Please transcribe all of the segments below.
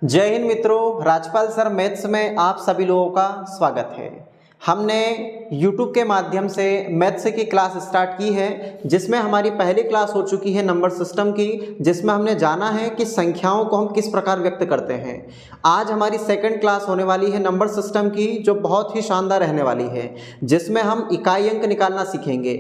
जय हिंद मित्रों, Rajpal sir maths में आप सभी लोगों का स्वागत है। हमने YouTube के माध्यम से मैथ्स की क्लास स्टार्ट की है, जिसमें हमारी पहली क्लास हो चुकी है नंबर सिस्टम की, जिसमें हमने जाना है कि संख्याओं को हम किस प्रकार व्यक्त करते हैं। आज हमारी सेकंड क्लास होने वाली है नंबर सिस्टम की, जो बहुत ही शानदार रहने वाली है, जिसमें हम इकाई अंक निकालना सीखेंगे।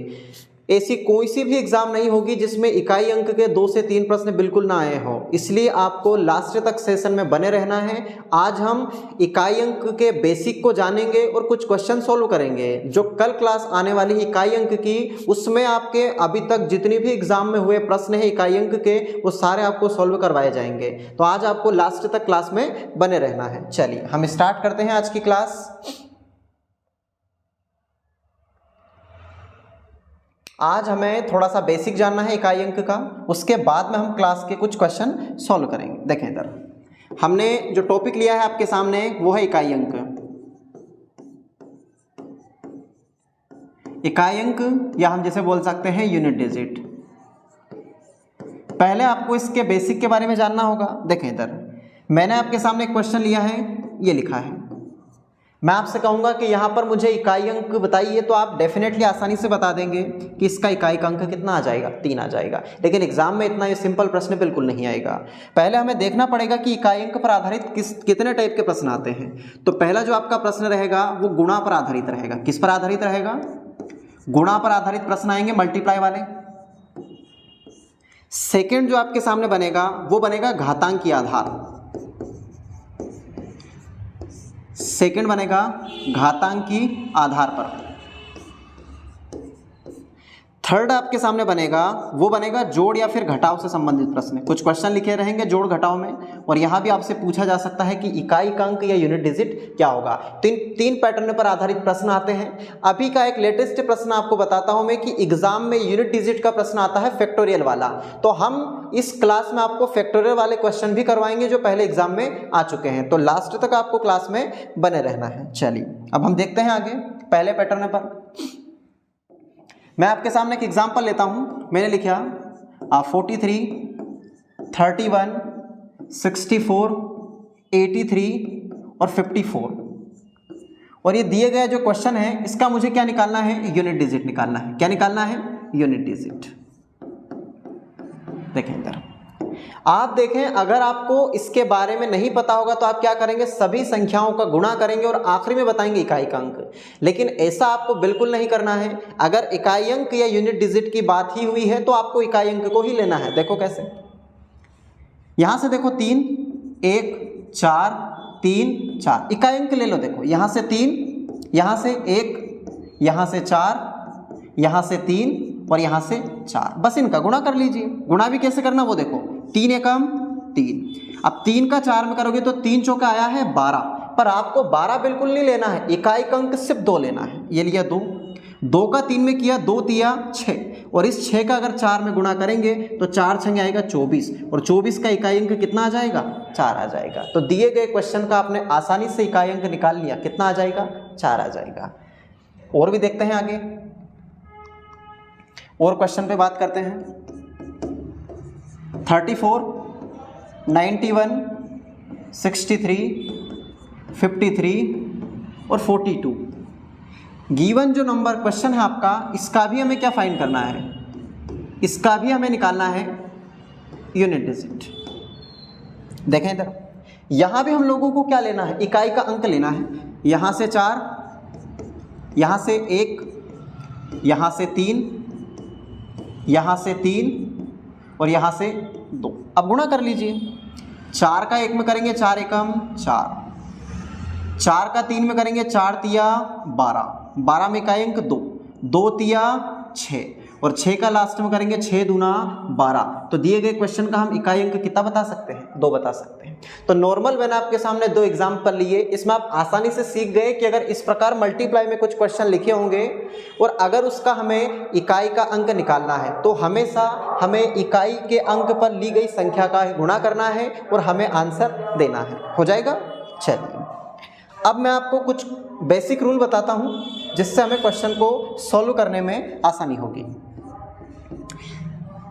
ऐसी कोई सी भी एग्जाम नहीं होगी जिसमें इकाई अंक के 2 से 3 प्रश्न बिल्कुल ना आए हों, इसलिए आपको लास्ट तक सेशन में बने रहना है। आज हम इकाई अंक के बेसिक को जानेंगे और कुछ क्वेश्चन सॉल्व करेंगे। जो कल क्लास आने वाली है इकाई अंक की, उसमें आपके अभी तक जितनी भी एग्जाम में हुए प्रश्न हैं इकाई अंक के, वो सारे आपको सॉल्व करवाए जाएंगे। तो आज आपको लास्ट तक क्लास में बने रहना है। चलिए हम स्टार्ट करते हैं आज की क्लास। आज हमें थोड़ा सा बेसिक जानना है इकाई अंक का, उसके बाद में हम क्लास के कुछ क्वेश्चन सॉल्व करेंगे। देखें इधर, हमने जो टॉपिक लिया है आपके सामने वो है इकाई अंक। इकाई अंक या हम जैसे बोल सकते हैं यूनिट डिजिट। पहले आपको इसके बेसिक के बारे में जानना होगा। देखें इधर, मैंने आपके सामने एक क्वेश्चन लिया है, ये लिखा है। मैं आपसे कहूंगा कि यहाँ पर मुझे इकाई अंक बताइए, तो आप डेफिनेटली आसानी से बता देंगे कि इसका इकाई का अंक कितना आ जाएगा, 3 आ जाएगा। लेकिन एग्जाम में इतना ये सिंपल प्रश्न बिल्कुल नहीं आएगा। पहले हमें देखना पड़ेगा कि इकाई अंक पर आधारित कितने टाइप के प्रश्न आते हैं। तो पहला जो आपका प्रश्न रहेगा वो गुणा पर आधारित रहेगा। किस पर आधारित रहेगा? गुणा पर आधारित प्रश्न आएंगे, मल्टीप्लाई वाले। सेकेंड जो आपके सामने बनेगा वो बनेगा घातांकी आधार। सेकंड बनेगा घातांकी आधार पर। थर्ड आपके सामने बनेगा वो बनेगा जोड़ या फिर घटाव से संबंधित प्रश्न। कुछ क्वेश्चन लिखे रहेंगे जोड़ घटाव में, और यहां भी आपसे पूछा जा सकता है कि इकाई का अंक या यूनिट डिजिट क्या होगा। तीन पैटर्न पर आधारित प्रश्न आते हैं। अभी का एक लेटेस्ट प्रश्न आपको बताता हूं मैं कि एग्जाम में यूनिट डिजिट का प्रश्न आता है फैक्टोरियल वाला। तो हम इस क्लास में आपको फैक्टोरियल वाले क्वेश्चन भी करवाएंगे जो पहले एग्जाम में आ चुके हैं। तो लास्ट तक आपको क्लास में बने रहना है। चलिए अब हम देखते हैं आगे पहले पैटर्न पर। मैं आपके सामने एक एग्जाम्पल लेता हूं। मैंने लिखा 43, 31, 64, 83 और 54, और ये दिए गए जो क्वेश्चन है इसका मुझे क्या निकालना है? यूनिट डिजिट निकालना है। क्या निकालना है? Unit digit. देखें इधर, आप देखें, अगर आपको इसके बारे में नहीं पता होगा तो आप क्या करेंगे? सभी संख्याओं का गुणा करेंगे और आखिरी में बताएंगे इकाई का अंक। लेकिन ऐसा आपको बिल्कुल नहीं करना है। अगर इकाई अंक या यूनिट डिजिट की बात ही हुई है तो आपको इकाई अंक को ही लेना है। देखो कैसे, यहां से देखो 3, 1, 4, 3, 4, इकाई अंक ले लो। देखो यहां से 3, यहां से 1, यहां से 4, यहां से 3 और यहां से 4, बस इनका गुणा कर लीजिए। गुणा भी कैसे करना वो देखो, 3 एकम 3। अब 3 का 4 में करोगे तो 3 चौका आया है 12, पर आपको 12 बिल्कुल नहीं लेना है, इकाई का अंक सिर्फ 2 लेना है। ये लिया 2, 2 का 3 में किया, 2 तिया 6, और इस 6 का अगर 4 में गुणा करेंगे तो 4 छंगे आएगा 24, और 24 का इकाई अंक कितना आ जाएगा? 4 आ जाएगा। तो दिए गए क्वेश्चन का आपने आसानी से इकाई अंक निकाल लिया। कितना आ जाएगा? 4 आ जाएगा। और भी देखते हैं आगे, और क्वेश्चन पे बात करते हैं। 34, 91, 63, 53 और 42। गिवन जो नंबर क्वेश्चन है आपका, इसका भी हमें क्या फाइंड करना है? इसका भी हमें निकालना है यूनिट डिजिट। देखें इधर, यहां भी हम लोगों को क्या लेना है? इकाई का अंक लेना है। यहां से 4, यहां से 1, यहां से 3, यहां से 3 और यहां से 2। अब गुणा कर लीजिए। 4 का 1 में करेंगे 4 एकम 4, 4 का 3 में करेंगे 4 तिया 12, 12 में इकाई अंक 2, 2 तिया 6, और 6 का लास्ट में करेंगे 6 दूना 12। तो दिए गए क्वेश्चन का हम इकाई अंक कितना बता सकते हैं? 2 बता सकते हैं। तो नॉर्मल मैंने आपके सामने 2 एग्जाम्पल लिए, इसमें आप आसानी से सीख गए कि अगर इस प्रकार मल्टीप्लाई में कुछ क्वेश्चन लिखे होंगे और अगर उसका हमें इकाई का अंक निकालना है तो हमेशा हमें इकाई के अंक पर ली गई संख्या का गुणा करना है और हमें आंसर देना है। हो जाएगा? चलिए अब मैं आपको कुछ बेसिक रूल बताता हूं जिससे हमें क्वेश्चन को सॉल्व करने में आसानी होगी।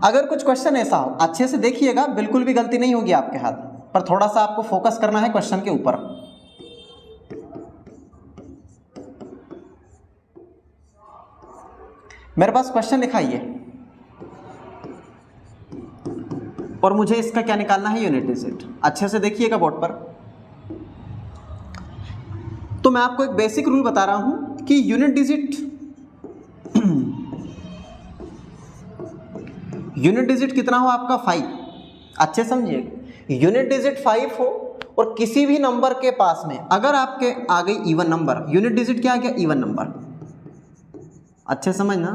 अगर कुछ क्वेश्चन ऐसा हो, अच्छे से देखिएगा, बिल्कुल भी गलती नहीं होगी आपके हाथ, पर थोड़ा सा आपको फोकस करना है क्वेश्चन के ऊपर। मेरे पास क्वेश्चन लिखा है और मुझे इसका क्या निकालना है, यूनिट डिजिट। अच्छे से देखिएगा बोर्ड पर। तो मैं आपको एक बेसिक रूल बता रहा हूं कि यूनिट डिजिट कितना हो आपका, 5। अच्छे समझिएगा, यूनिट डिजिट 5 हो और किसी भी नंबर के पास में अगर आपके आ गई इवन नंबर, यूनिट डिजिट क्या आ गया, इवन नंबर। अच्छे समझना,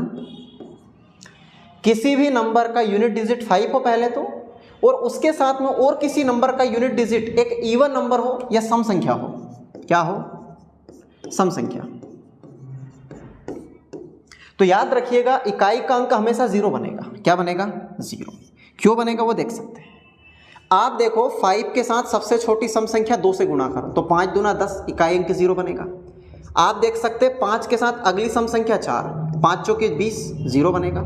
किसी भी नंबर का यूनिट डिजिट 5 हो पहले तो, और उसके साथ में और किसी नंबर का यूनिट डिजिट एक इवन नंबर हो या सम संख्या हो। क्या हो, सम संख्या। तो याद रखिएगा इकाई का अंक हमेशा 0 बनेगा। क्या बनेगा, 0। क्यों बनेगा वो देख सकते हैं आप। देखो 5 के साथ सबसे छोटी सम संख्या 2 से गुणा करो तो 5 दूना 10, इकाई अंक 0 बनेगा। आप देख सकते हैं 5 के साथ अगली सम संख्या 4, 5 चौके 20, 0 बनेगा।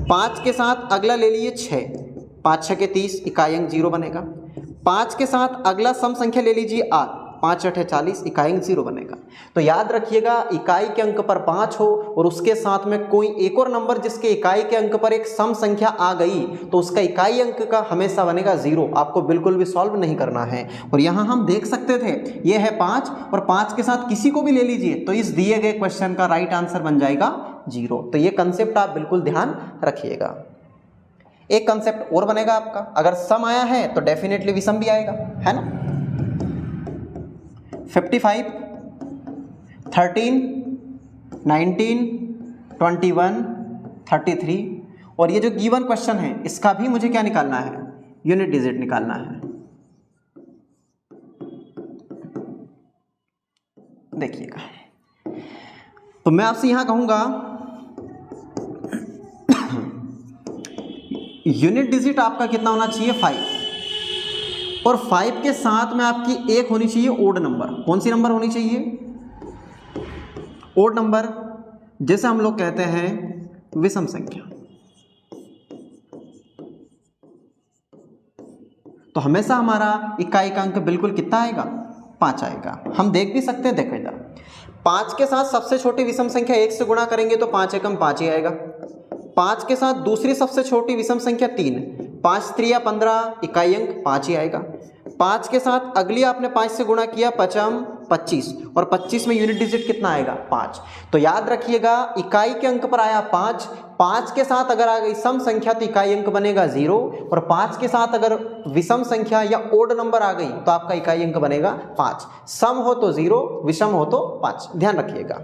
5 के साथ अगला ले लीजिए 6, 5 छके 30, इकाई अंक 0 बनेगा। 5 के साथ अगला सम संख्या ले लीजिए 8, 5 अठे 40, इकाई अंक 0 बनेगा। तो याद रखिएगा इकाई के अंक पर 5 हो और उसके साथ में कोई एक और नंबर जिसके इकाई के अंक पर एक सम संख्या आ गई तो उसका इकाई अंक का हमेशा बनेगा 0। आपको बिल्कुल भी सॉल्व नहीं करना है। और यहाँ हम देख सकते थे ये है 5 और 5 के साथ किसी को भी ले लीजिए तो इस दिए गए क्वेश्चन का राइट आंसर बन जाएगा 0। तो ये कंसेप्ट आप बिल्कुल ध्यान रखिएगा। एक कंसेप्ट और बनेगा आपका, अगर सम आया है तो डेफिनेटली विषम भी आएगा, है ना। 55, 13, 19, 21, 33 और ये जो गिवन क्वेश्चन है इसका भी मुझे क्या निकालना है, यूनिट डिजिट निकालना है। देखिएगा, तो मैं आपसे यहां कहूंगा यूनिट डिजिट आपका कितना होना चाहिए, 5। और 5 के साथ में आपकी एक होनी चाहिए ओड नंबर। कौन सी नंबर होनी चाहिए, ओड नंबर, जैसे हम लोग कहते हैं विषम संख्या। तो हमेशा हमारा इकाई का अंक बिल्कुल कितना आएगा, 5 आएगा। हम देख भी सकते हैं, देखो इधर 5 के साथ सबसे छोटी विषम संख्या 1 से गुणा करेंगे तो 5 एकम 5 ही आएगा। 5 के साथ दूसरी सबसे छोटी विषम संख्या 3, 5 3 15, इकाई अंक 5 ही आएगा। 5 के साथ अगली आपने 5 से गुणा किया, 5 25 और 25 में यूनिट डिजिट कितना आएगा, 5। तो याद रखिएगा इकाई के अंक पर आया 5, 5 के साथ अगर आ गई सम संख्या तो इकाई अंक बनेगा 0 और 5 के साथ अगर विषम संख्या या ओड नंबर आ गई तो आपका इकाई अंक बनेगा 5। सम हो तो 0, विषम हो तो 5, ध्यान रखिएगा।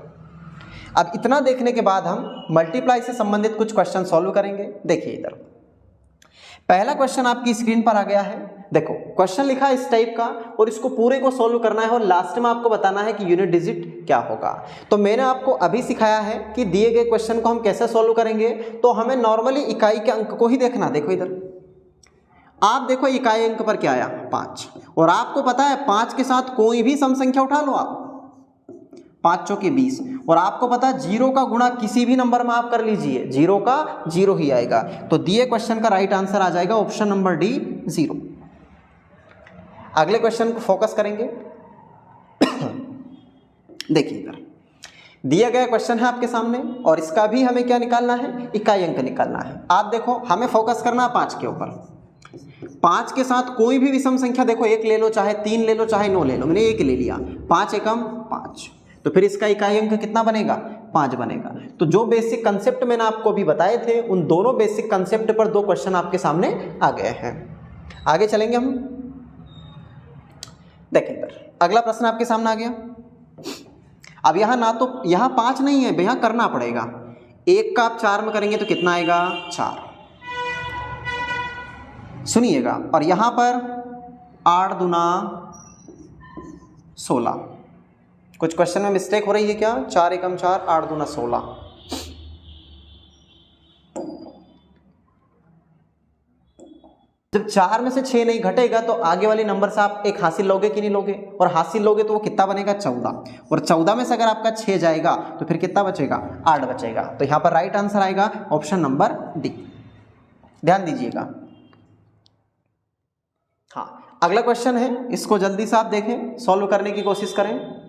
अब इतना देखने के बाद हम मल्टीप्लाई से संबंधित कुछ क्वेश्चन सॉल्व करेंगे। देखिए इधर पहला क्वेश्चन आपकी स्क्रीन पर आ गया है। देखो क्वेश्चन लिखा है इस टाइप का और इसको पूरे को सॉल्व करना है और लास्ट में आपको बताना है कि यूनिट डिजिट क्या होगा। तो मैंने आपको अभी सिखाया है कि दिए गए क्वेश्चन को हम कैसे सॉल्व करेंगे। तो हमें नॉर्मली इकाई के अंक को ही देखना। देखो इधर आप देखो इकाई अंक पर क्या आया, 5, और आपको पता है 5 के साथ कोई भी सम संख्या उठा लो आप, 5 चौके 20 और आपको पता है 0 का गुणा किसी भी नंबर में आप कर लीजिए, 0 का 0 ही आएगा। तो दिए क्वेश्चन का राइट आंसर आ जाएगा ऑप्शन नंबर डी, 0। अगले क्वेश्चन को फोकस करेंगे। देखिए इधर दिया गया क्वेश्चन है आपके सामने और इसका भी हमें क्या निकालना है, इकाई अंक निकालना है। आप देखो हमें फोकस करना है 5 के ऊपर। 5 के साथ कोई भी विषम संख्या देखो, 1 ले लो, चाहे 3 ले लो, चाहे 9 ले लो, मैंने 1 ले लिया, 5 एकम 5, तो फिर इसका इकाई अंक कितना बनेगा, 5 बनेगा। तो जो बेसिक कंसेप्ट मैंने आपको अभी बताए थे उन दोनों बेसिक कंसेप्ट पर 2 क्वेश्चन आपके सामने आ गए हैं। आगे चलेंगे हम। देखिए इधर अगला प्रश्न आपके सामने आ गया। अब यहाँ ना तो यहाँ 5 नहीं है, यहाँ करना पड़ेगा। 1 का आप 4 में करेंगे तो कितना आएगा, 4। सुनिएगा, और यहाँ पर 8 दूना 16। कुछ क्वेश्चन में मिस्टेक हो रही है क्या, 4 एकम 4, 8 दूना 16। जब 4 में से 6 नहीं घटेगा तो आगे वाले नंबर से आप एक हासिल लोगे कि नहीं लोगे, और हासिल लोगे तो वो कितना बनेगा, 14। और 14 में से अगर आपका 6 जाएगा तो फिर कितना बचेगा, 8 बचेगा। तो यहाँ पर राइट आंसर आएगा ऑप्शन नंबर डी। ध्यान दीजिएगा। हाँ, अगला क्वेश्चन है, इसको जल्दी से आप देखें, सॉल्व करने की कोशिश करें।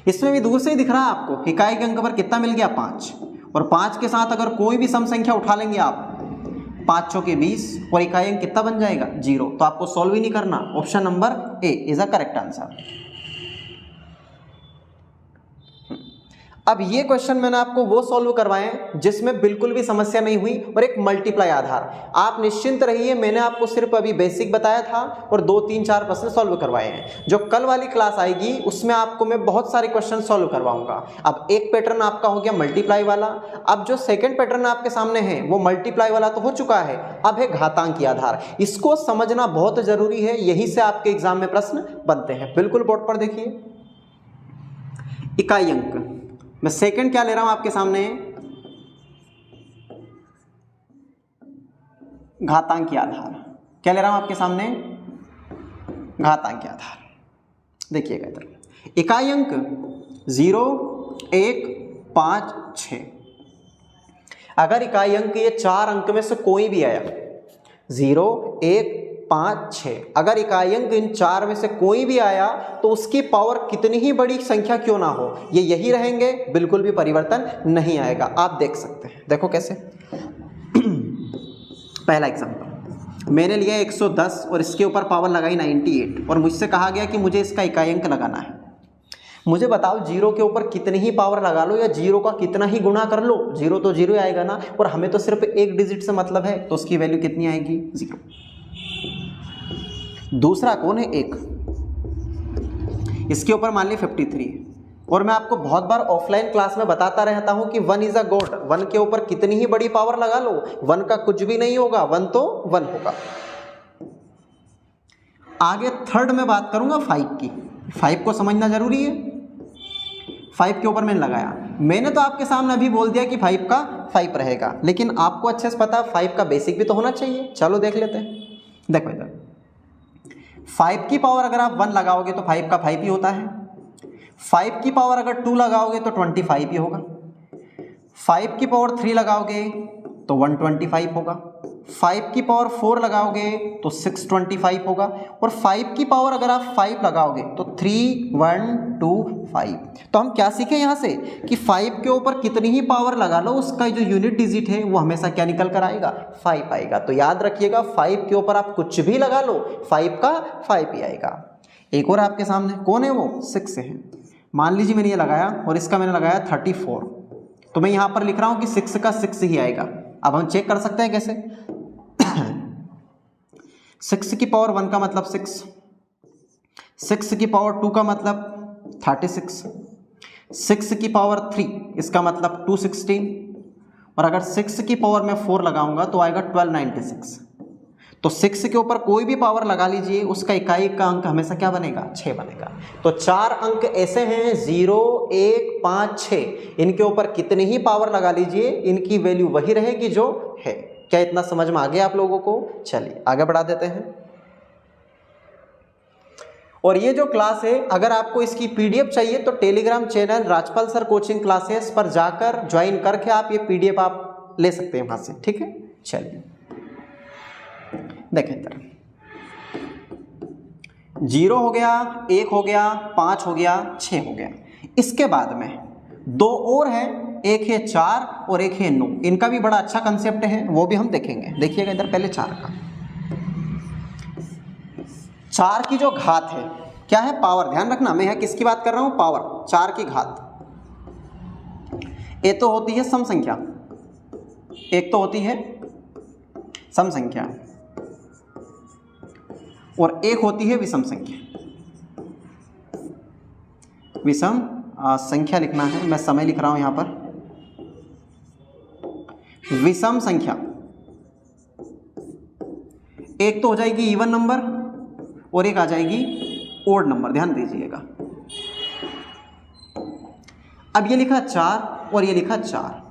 इसमें भी दूर से ही दिख रहा है आपको, इकाई के अंक पर कितना मिल गया 5, और 5 के साथ अगर कोई भी सम संख्या उठा लेंगे आप, 5 चौके 20 और इकाई अंक कितना बन जाएगा 0। तो आपको सॉल्व ही नहीं करना, option number A is a correct answer. अब ये क्वेश्चन मैंने आपको वो सॉल्व करवाए हैं जिसमें बिल्कुल भी समस्या नहीं हुई और एक मल्टीप्लाई आधार। आप निश्चिंत रहिए, मैंने आपको सिर्फ अभी बेसिक बताया था और 2 3 4 प्रश्न सॉल्व करवाए हैं। जो कल वाली क्लास आएगी उसमें आपको मैं बहुत सारे क्वेश्चन सॉल्व करवाऊंगा। अब एक पैटर्न आपका हो गया मल्टीप्लाई वाला, अब जो सेकेंड पैटर्न आपके सामने है वो मल्टीप्लाई वाला तो हो चुका है, अब है घातांकी आधार। इसको समझना बहुत जरूरी है, यहीं से आपके एग्जाम में प्रश्न बनते हैं। बिल्कुल बोर्ड पर देखिए, इकाई अंक मैं सेकंड क्या ले रहा हूं आपके सामने, घातांकी आधार। क्या ले रहा हूं आपके सामने, घातांकी आधार। देखिएगा इधर, इकाई अंक 0 1 5 6। अगर इकाई अंक ये 4 अंक में से कोई भी आया, 0 1 5 6, अगर इकाई अंक इन 4 में से कोई भी आया तो उसकी पावर कितनी ही बड़ी संख्या क्यों ना हो, ये यही रहेंगे, बिल्कुल भी परिवर्तन नहीं आएगा। आप देख सकते हैं, देखो कैसे। पहला एग्जांपल मैंने लिया 110 और इसके ऊपर पावर लगाई 98 और मुझसे कहा गया कि मुझे इसका इकाई अंक लगाना है। मुझे बताओ 0 के ऊपर कितनी ही पावर लगा लो या 0 का कितना ही गुणा कर लो, 0 तो 0 आएगा ना, और हमें तो सिर्फ एक डिजिट से मतलब है, तो उसकी वैल्यू कितनी आएगी 0। दूसरा कौन है 1, इसके ऊपर मान लिया 53, और मैं आपको बहुत बार ऑफलाइन क्लास में बताता रहता हूं कि 1 इज अ गॉड, 1 के ऊपर कितनी ही बड़ी पावर लगा लो 1 का कुछ भी नहीं होगा, 1 तो 1 होगा। आगे थर्ड में बात करूंगा 5 की, 5 को समझना जरूरी है। 5 के ऊपर मैंने लगाया, मैंने तो आपके सामने अभी बोल दिया कि 5 का 5 रहेगा, लेकिन आपको अच्छे से पता 5 का बेसिक भी तो होना चाहिए। चलो देख लेते हैं। देखो इधर 5 की पावर अगर आप 1 लगाओगे तो 5 का 5 ही होता है, 5 की पावर अगर 2 लगाओगे तो 25 ही होगा, 5 की पावर 3 लगाओगे तो 125 होगा, 5 की पावर 4 लगाओगे तो 625 होगा, और 5 की पावर अगर आप 5 लगाओगे तो 3125। तो हम क्या सीखे यहाँ से कि 5 के ऊपर कितनी ही पावर लगा लो उसका जो यूनिट डिजिट है वो हमेशा क्या निकल कर आएगा 5 आएगा। तो याद रखिएगा 5 के ऊपर आप कुछ भी लगा लो 5 का 5 ही आएगा। एक और आपके सामने कौन है, वो 6 है। मान लीजिए मैंने ये लगाया और इसका मैंने लगाया 34, तो मैं यहाँ पर लिख रहा हूँ कि 6 का 6 ही आएगा। अब हम चेक कर सकते हैं कैसे। 6 की पावर 1 का मतलब 6, 6 की पावर 2 का मतलब 36, 6 की पावर 3 इसका मतलब 216, और अगर 6 की पावर में 4 लगाऊंगा तो आएगा 1296। तो 6 के ऊपर कोई भी पावर लगा लीजिए उसका इकाई का अंक हमेशा क्या बनेगा 6 बनेगा। तो 4 अंक ऐसे हैं 0 1 5 6, इनके ऊपर कितनी ही पावर लगा लीजिए इनकी वैल्यू वही रहेगी जो है। क्या इतना समझ में आ गया आप लोगों को? चलिए आगे बढ़ा देते हैं। और ये जो क्लास है अगर आपको इसकी पीडीएफ चाहिए तो Telegram channel Rajpal sir coaching classes पर जाकर ज्वाइन करके आप ये पीडीएफ आप ले सकते हैं वहां से, ठीक है। चलिए देखें इधर 0 हो गया, 1 हो गया, 5 हो गया, 6 हो गया। इसके बाद में 2 और हैं, एक है 4 और एक है 9। इनका भी बड़ा अच्छा कंसेप्ट है, वो भी हम देखेंगे। देखिएगा इधर पहले 4 का, 4 की जो घात है क्या है पावर। ध्यान रखना मैं यहाँ किसकी बात कर रहा हूँ, पावर। 4 की घात ये तो होती है सम संख्या, एक तो होती है सम संख्या और एक होती है विषम संख्या। विषम संख्या लिखना है, मैं समय लिख रहा हूं यहां पर। विषम संख्या एक तो हो जाएगी इवन नंबर और एक आ जाएगी ओड नंबर। ध्यान दीजिएगा, अब ये लिखा 4 और ये लिखा 4।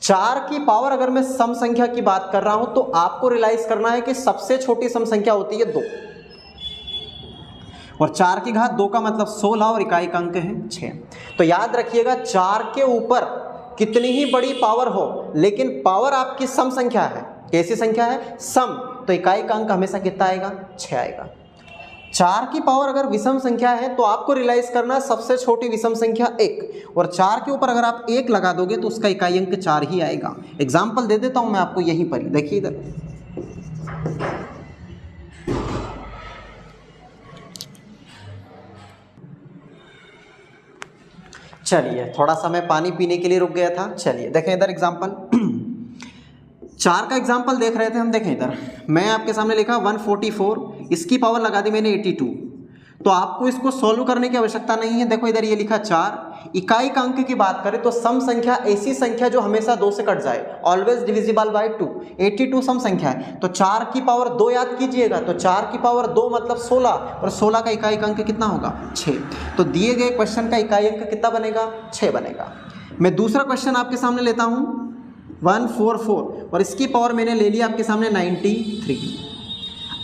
4 की पावर अगर मैं सम संख्या की बात कर रहा हूं तो आपको रियलाइज करना है कि सबसे छोटी सम संख्या होती है 2, और 4 की घात 2 का मतलब 16 और इकाई का अंक है 6। तो याद रखिएगा 4 के ऊपर कितनी ही बड़ी पावर हो लेकिन पावर आपकी सम संख्या है कैसी संख्या है, सम, तो इकाई का अंक हमेशा कितना आएगा, 6 आएगा। 4 की पावर अगर विषम संख्या है तो आपको रियलाइज करना सबसे छोटी विषम संख्या 1, और 4 के ऊपर अगर आप 1 लगा दोगे तो उसका इकाई अंक 4 ही आएगा। एग्जाम्पल दे देता हूं मैं आपको यहीं पर ही, देखिए इधर। चलिए थोड़ा सा मैं पानी पीने के लिए रुक गया था। चलिए देखें इधर एग्जाम्पल 4 का एग्जाम्पल देख रहे थे हम। देखें इधर मैं आपके सामने लिखा 144, इसकी पावर लगा दी मैंने 82, तो आपको इसको सोल्व करने की आवश्यकता नहीं है। देखो इधर ये लिखा 4, इकाई का अंक की बात करें तो सम संख्या ऐसी संख्या जो हमेशा 2 से कट जाए, ऑलवेज डिविजिबल बाय 2। 82 सम संख्या है तो 4 की पावर 2 याद कीजिएगा, तो 4 की पावर 2 मतलब 16, और 16 का इकाई का अंक कितना होगा, 6। तो दिए गए क्वेश्चन का इकाई अंक कितना बनेगा, 6 बनेगा। मैं दूसरा क्वेश्चन आपके सामने लेता हूं 144, और इसकी पावर मैंने ले लिया आपके सामने 93।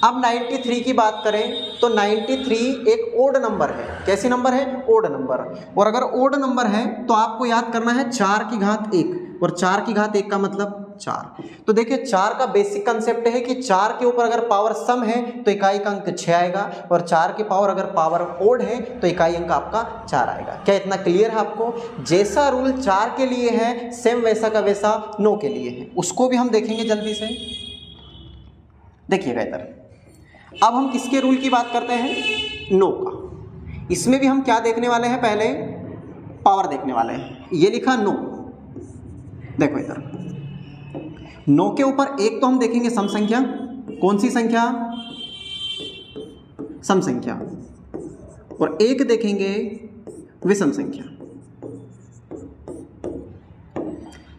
अब 93 की बात करें तो 93 एक ओड नंबर है। कैसी नंबर है, ओड नंबर। और अगर ओड नंबर है तो आपको याद करना है 4 की घात 1, और 4 की घात 1 का मतलब 4। तो देखिए 4 का बेसिक कंसेप्ट है कि 4 के ऊपर अगर पावर सम है तो इकाई का अंक 6 आएगा, और 4 की पावर अगर पावर ओड है तो इकाई अंक आपका 4 आएगा। क्या इतना क्लियर है आपको? जैसा रूल 4 के लिए है सेम वैसा का वैसा 9 के लिए है, उसको भी हम देखेंगे जल्दी से। देखिएगा इधर, अब हम किसके रूल की बात करते हैं, 9 का। इसमें भी हम क्या देखने वाले हैं, पहले पावर देखने वाले हैं। ये लिखा 9, देखो इधर 9 के ऊपर 1 तो हम देखेंगे सम संख्या। कौन सी संख्या, सम संख्या, और 1 देखेंगे विषम संख्या।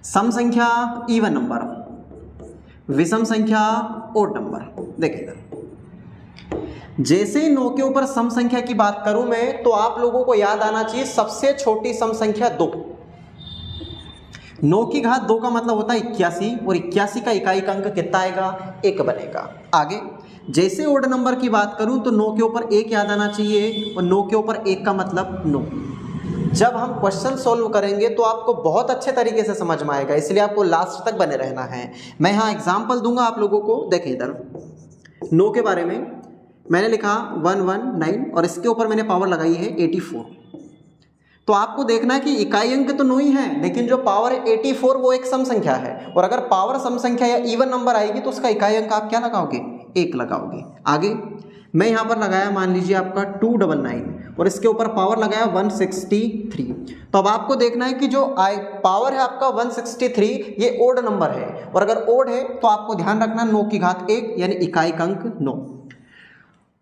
सम संख्या इवन नंबर, विषम संख्या ओड नंबर। देखिए इधर जैसे ही 9 के ऊपर सम संख्या की बात करूं मैं तो आप लोगों को याद आना चाहिए सबसे छोटी सम संख्या 2। 9 की घात 2 का मतलब होता है 81, और 81 का इकाई का अंक कितना आएगा, 1 बनेगा। आगे जैसे ओड नंबर की बात करूं तो 9 के ऊपर 1 याद आना चाहिए, और 9 के ऊपर 1 का मतलब 9। जब हम क्वेश्चन सॉल्व करेंगे तो आपको बहुत अच्छे तरीके से समझ में आएगा, इसलिए आपको लास्ट तक बने रहना है। मैं यहाँ एग्जाम्पल दूंगा आप लोगों को। देखें इधर 9 के बारे में मैंने लिखा 119, और इसके ऊपर मैंने पावर लगाई है 84। तो आपको देखना है कि इकाई अंक तो 9 ही है, लेकिन जो पावर है 84 वो एक सम संख्या है, और अगर पावर सम संख्या या इवन नंबर आएगी तो उसका इकाई अंक आप क्या लगाओगे, 1 लगाओगे। आगे मैं यहाँ पर लगाया मान लीजिए आपका 299, और इसके ऊपर पावर लगाया 163। तो अब आपको देखना है कि जो पावर है आपका 163 ये ओड नंबर है, और अगर ओड है तो आपको ध्यान रखना 9 की घात 1 यानी इकाई का अंक 9।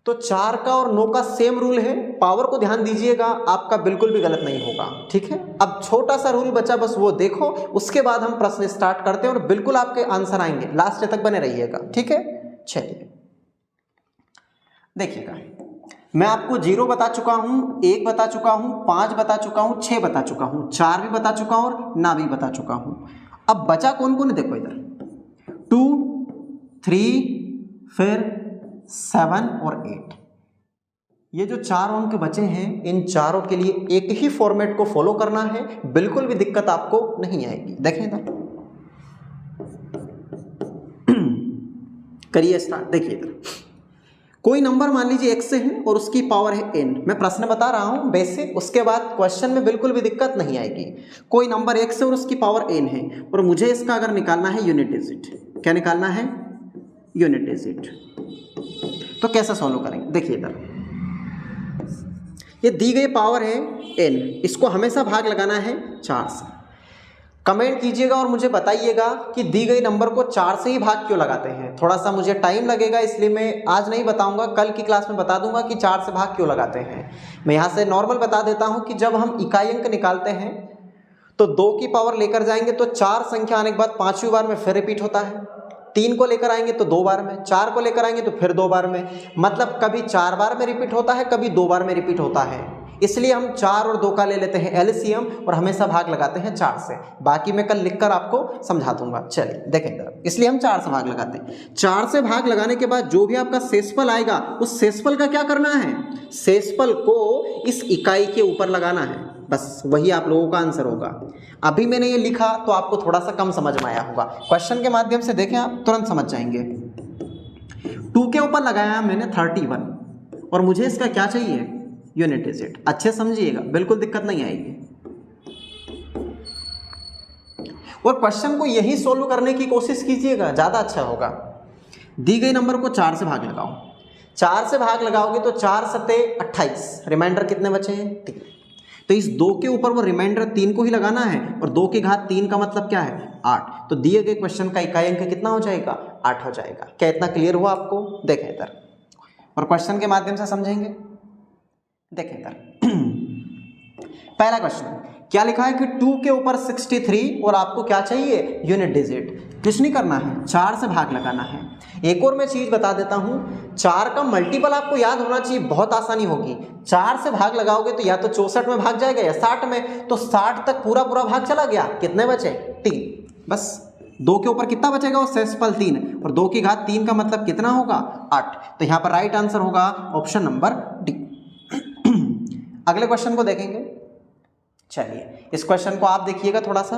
तो 4 का और 9 का सेम रूल है, पावर को ध्यान दीजिएगा, आपका बिल्कुल भी गलत नहीं होगा, ठीक है। अब छोटा सा रूल बचा, बस वो देखो, उसके बाद हम प्रश्न स्टार्ट करते हैं और बिल्कुल आपके आंसर आएंगे। लास्ट तक बने रहिएगा, ठीक है। चलिए देखिएगा, मैं आपको 0 बता चुका हूं, 1 बता चुका हूं, 5 बता चुका हूं, 6 बता चुका हूं, 4 भी बता चुका हूं और ना भी बता चुका हूं। अब बचा कौन कौन है, देखो इधर 2, 3, फिर 7 और 8। ये जो 4 अंक बचे हैं, इन चारों के लिए एक ही फॉर्मेट को फॉलो करना है, बिल्कुल भी दिक्कत आपको नहीं आएगी। देखें इधर करिए स्टार्ट। देखिए इधर कोई नंबर मान लीजिए x से है और उसकी पावर है n। मैं प्रश्न बता रहा हूं बेसिक, उसके बाद क्वेश्चन में बिल्कुल भी दिक्कत नहीं आएगी। कोई नंबर x है और उसकी पावर n है, और मुझे इसका अगर निकालना है यूनिट डिजिट। क्या निकालना है, यूनिट डिजिट। तो कैसे सॉल्व करेंगे, देखिए इधर ये दी गई पावर है n, इसको हमेशा भाग लगाना है 4 से। कमेंट कीजिएगा और मुझे बताइएगा कि दी गई नंबर को 4 से ही भाग क्यों लगाते हैं। थोड़ा सा मुझे टाइम लगेगा, इसलिए मैं आज नहीं बताऊंगा, कल की क्लास में बता दूंगा कि 4 से भाग क्यों लगाते हैं। मैं यहाँ से नॉर्मल बता देता हूँ कि जब हम इकाई अंक निकालते हैं तो 2 की पावर लेकर जाएंगे तो 4 संख्या आने के बाद 5वीं बार में फिर रिपीट होता है। 3 को लेकर आएंगे तो 2 बार में, 4 को लेकर आएंगे तो फिर 2 बार में, मतलब कभी 4 बार में रिपीट होता है, कभी 2 बार में रिपीट होता है। इसलिए हम 4 और 2 का ले लेते हैं एलसीएम और हमेशा भाग लगाते हैं 4 से। बाकी मैं कल लिखकर आपको समझा दूंगा। चलिए देखें इधर, इसलिए हम 4 से भाग लगाते हैं। 4 से भाग लगाने के बाद जो भी आपका शेषफल आएगा उस शेषफल का क्या करना है, शेषफल को इस इकाई के ऊपर लगाना है। बस वही आप लोगों का आंसर होगा। अभी मैंने ये लिखा तो आपको थोड़ा सा कम समझ में आया होगा, क्वेश्चन के माध्यम से देखें आप तुरंत समझ जाएंगे। 2 के ऊपर लगाया मैंने 31 और मुझे इसका क्या चाहिए, यूनिट डिजिट। अच्छे समझिएगा, बिल्कुल दिक्कत नहीं आएगी। और क्वेश्चन को यही सोल्व करने की कोशिश कीजिएगा, ज़्यादा अच्छा होगा। दी गई नंबर को 4 से भाग लगाओ, 4 से भाग लगाओगे तो 4 सते 28, रिमाइंडर कितने बचे हैं 3। तो इस 2 के ऊपर वो रिमाइंडर 3 को ही लगाना है और 2 की घात 3 का मतलब क्या है 8। तो दिए गए क्वेश्चन का इकाई अंक कितना हो जाएगा 8 हो जाएगा। क्या इतना क्लियर हुआ आपको? देखें इधर और क्वेश्चन के माध्यम से समझेंगे। देखें इधर पहला क्वेश्चन क्या लिखा है कि 2 के ऊपर 63 और आपको क्या चाहिए यूनिट डिजिट। कुछ नहीं करना है, 4 से भाग लगाना है। एक और मैं चीज बता देता हूं, 4 का मल्टीपल आपको याद होना चाहिए, बहुत आसानी होगी। 4 से भाग लगाओगे तो या तो 64 में भाग जाएगा या 60 में, तो 60 तक पूरा पूरा भाग चला गया, कितने बचे 3। बस 2 के ऊपर कितना बचेगा वो शेषफल 3 और 2 की घात 3 का मतलब कितना होगा 8। तो यहां पर राइट आंसर होगा ऑप्शन नंबर डी। अगले क्वेश्चन को देखेंगे। चलिए इस क्वेश्चन को आप देखिएगा थोड़ा सा।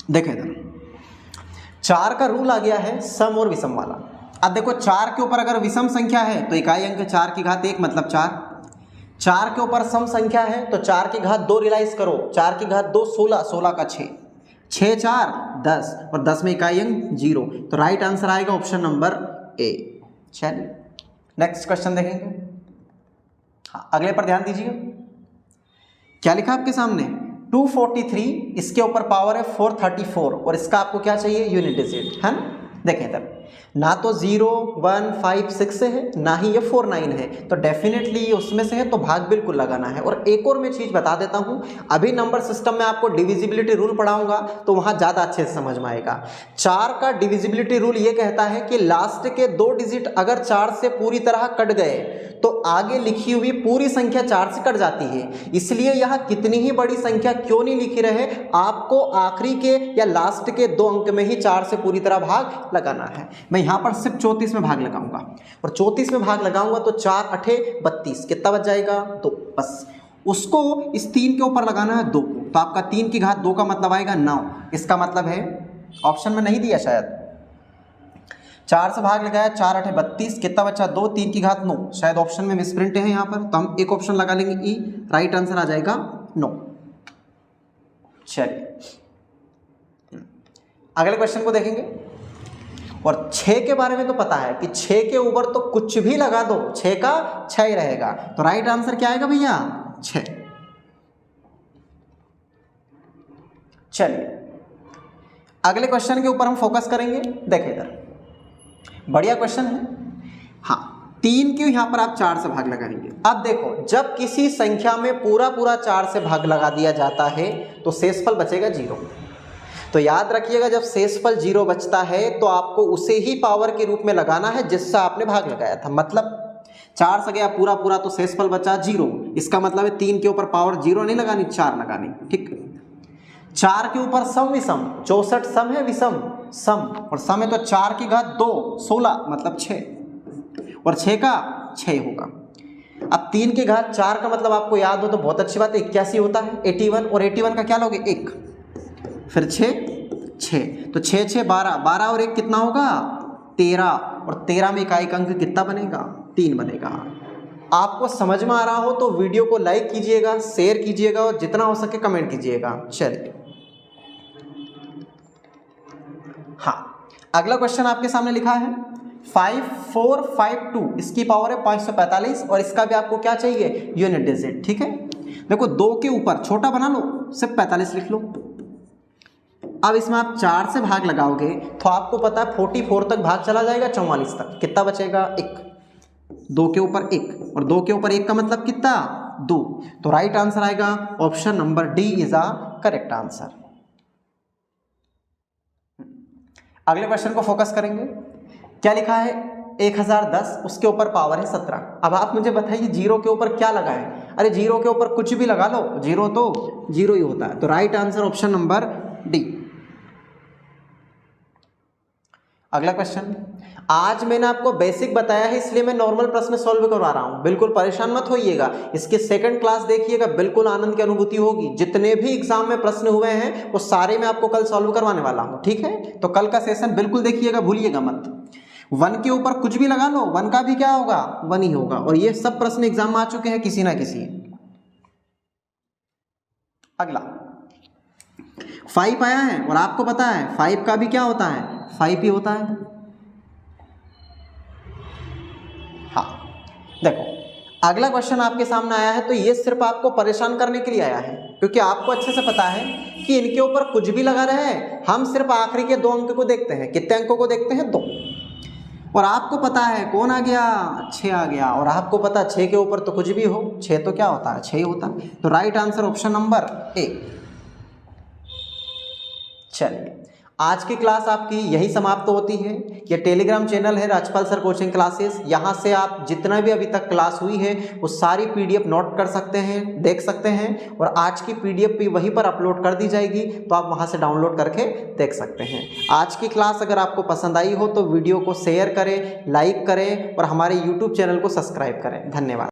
देखें इधर 4 का रूल आ गया है सम और विषम वाला। अब देखो 4 के ऊपर अगर विषम संख्या है तो इकाई अंक 4 की घात 1 मतलब 4। 4 के ऊपर सम संख्या है तो 4 की घात 2 रियलाइज करो, 4 की घात 2 16, 16 का 6, 6 4 10 और 10 में इकाई अंक 0। तो राइट आंसर आएगा ऑप्शन नंबर ए। चलिए नेक्स्ट क्वेश्चन देखेंगे। हाँ अगले पर ध्यान दीजिए, क्या लिखा आपके सामने 243, इसके ऊपर पावर है 434 और इसका आपको क्या चाहिए यूनिट डिजिट, है ना। देखें इधर ना तो 0 1 5 6 से है ना ही ये 4 9 है, तो डेफिनेटली ये उसमें से है, तो भाग बिल्कुल लगाना है। और एक और मैं चीज बता देता हूं, अभी नंबर सिस्टम में आपको डिविजिबिलिटी रूल पढ़ाऊंगा तो वहां ज्यादा अच्छे से समझ में आएगा। 4 का डिविजिबिलिटी रूल ये कहता है कि लास्ट के 2 डिजिट अगर 4 से पूरी तरह कट गए तो आगे लिखी हुई पूरी संख्या 4 से कट जाती है। इसलिए यह कितनी ही बड़ी संख्या क्यों नहीं लिखी रहे, आपको आखिरी के या लास्ट के 2 अंक में ही 4 से पूरी तरह भाग लगाना है। मैं यहां पर सिर्फ 34 में भाग लगाऊंगा और 34 में भाग लगाऊंगा तो 4 8 32, कितना बच जाएगा 2। बस उसको इस 3 के ऊपर लगाना है 2 को, तो आपका 3 की घात 2 का मतलब आएगा 9। इसका मतलब है ऑप्शन में नहीं दिया शायद, 4 से भाग लगाया 4 8 32, कितना बचा 2, 3 की घात 9, शायद ऑप्शन में मिसप्रिंट है यहाँ पर, तो हम एक ऑप्शन लगा लेंगे ई, राइट आंसर आ जाएगा 9। चलिए अगले क्वेश्चन को देखेंगे। और 6 के बारे में तो पता है कि 6 के ऊपर तो कुछ भी लगा दो 6 का 6 ही रहेगा, तो राइट आंसर क्या आएगा भैया 6। चलिए अगले क्वेश्चन के ऊपर हम फोकस करेंगे। देखिए इधर बढ़िया क्वेश्चन है। हाँ 3 के यहां पर आप 4 से भाग लगाएंगे। अब देखो जब किसी संख्या में पूरा पूरा 4 से भाग लगा दिया जाता है तो शेषफल बचेगा 0। तो याद रखिएगा जब शेषफल 0 बचता है तो आपको उसे ही पावर के रूप में लगाना है जिससे आपने भाग लगाया था। मतलब 4 से गया पूरा पूरा तो शेषफल बचा 0, इसका मतलब है 3 के ऊपर पावर 0 नहीं लगानी, 4 लगानी। ठीक, 4 के ऊपर सम विषम, 64 सम है विषम सम, और सम है तो 4 की घात 2 16 मतलब 6 और 6 का 6 होगा। अब 3 की घात 4 का मतलब आपको याद हो तो बहुत अच्छी बात है 81 होता है 81, और 81 का क्या लोगे 1, फिर 6 6, तो 6 6 12, 12 और 1 कितना होगा 13, और 13 में इकाई अंक कितना बनेगा 3 बनेगा। आपको समझ में आ रहा हो तो वीडियो को लाइक कीजिएगा, शेयर कीजिएगा और जितना हो सके कमेंट कीजिएगा। चलिए हाँ अगला क्वेश्चन आपके सामने लिखा है 5452, इसकी पावर है 545 और इसका भी आपको क्या चाहिए यूनिट डिजिट। ठीक है, देखो 2 के ऊपर छोटा बना लो, सिर्फ 45 लिख लो। अब इसमें आप 4 से भाग लगाओगे तो आपको पता है 44 तक भाग चला जाएगा, 44 तक कितना बचेगा 1, 2 के ऊपर 1 और 2 के ऊपर 1 का मतलब कितना 2। तो राइट आंसर आएगा option number D is a correct answer. अगले क्वेश्चन को फोकस करेंगे। क्या लिखा है 1010, उसके ऊपर पावर है 17। अब आप मुझे बताइए 0 के ऊपर क्या लगा है। अरे 0 के ऊपर कुछ भी लगा लो, 0 तो 0 ही होता है। तो right answer option number D. अगला क्वेश्चन, आज मैंने आपको बेसिक बताया है इसलिए मैं नॉर्मल प्रश्न सॉल्व करवा रहा हूं, बिल्कुल परेशान मत होइएगा। इसके सेकंड क्लास देखिएगा, बिल्कुल आनंद की अनुभूति होगी। जितने भी एग्जाम में प्रश्न हुए हैं वो सारे मैं आपको कल सॉल्व करवाने वाला हूं, ठीक है। तो कल का सेशन बिल्कुल देखिएगा, भूलिएगा मत। 1 के ऊपर कुछ भी लगा लो, 1 का भी क्या होगा, 1 ही होगा। और ये सब प्रश्न एग्जाम में आ चुके हैं किसी ना किसी। अगला 5 आया है और आपको पता है 5 का भी क्या होता है, 5 ही होता है। हाँ देखो, अगला क्वेश्चन आपके सामने आया है तो ये सिर्फ आपको परेशान करने के लिए आया है, क्योंकि आपको अच्छे से पता है कि इनके ऊपर कुछ भी लगा रहे हैं, हम सिर्फ आखिरी के 2 अंक को देखते हैं। कितने अंकों को देखते हैं, 2। और आपको पता है कौन आ गया, 6 आ गया। और आपको पता 6 के ऊपर तो कुछ भी हो, 6 तो क्या होता है, 6 ही होता है। तो right answer option number A. चलिए, आज की क्लास आपकी यही समाप्त होती है। ये टेलीग्राम चैनल है राजपाल सर कोचिंग क्लासेस, यहाँ से आप जितना भी अभी तक क्लास हुई है वो सारी पीडीएफ नोट कर सकते हैं, देख सकते हैं। और आज की पीडीएफ भी वहीं पर अपलोड कर दी जाएगी, तो आप वहाँ से डाउनलोड करके देख सकते हैं। आज की क्लास अगर आपको पसंद आई हो तो वीडियो को शेयर करें, लाइक करें और हमारे यूट्यूब चैनल को सब्सक्राइब करें। धन्यवाद।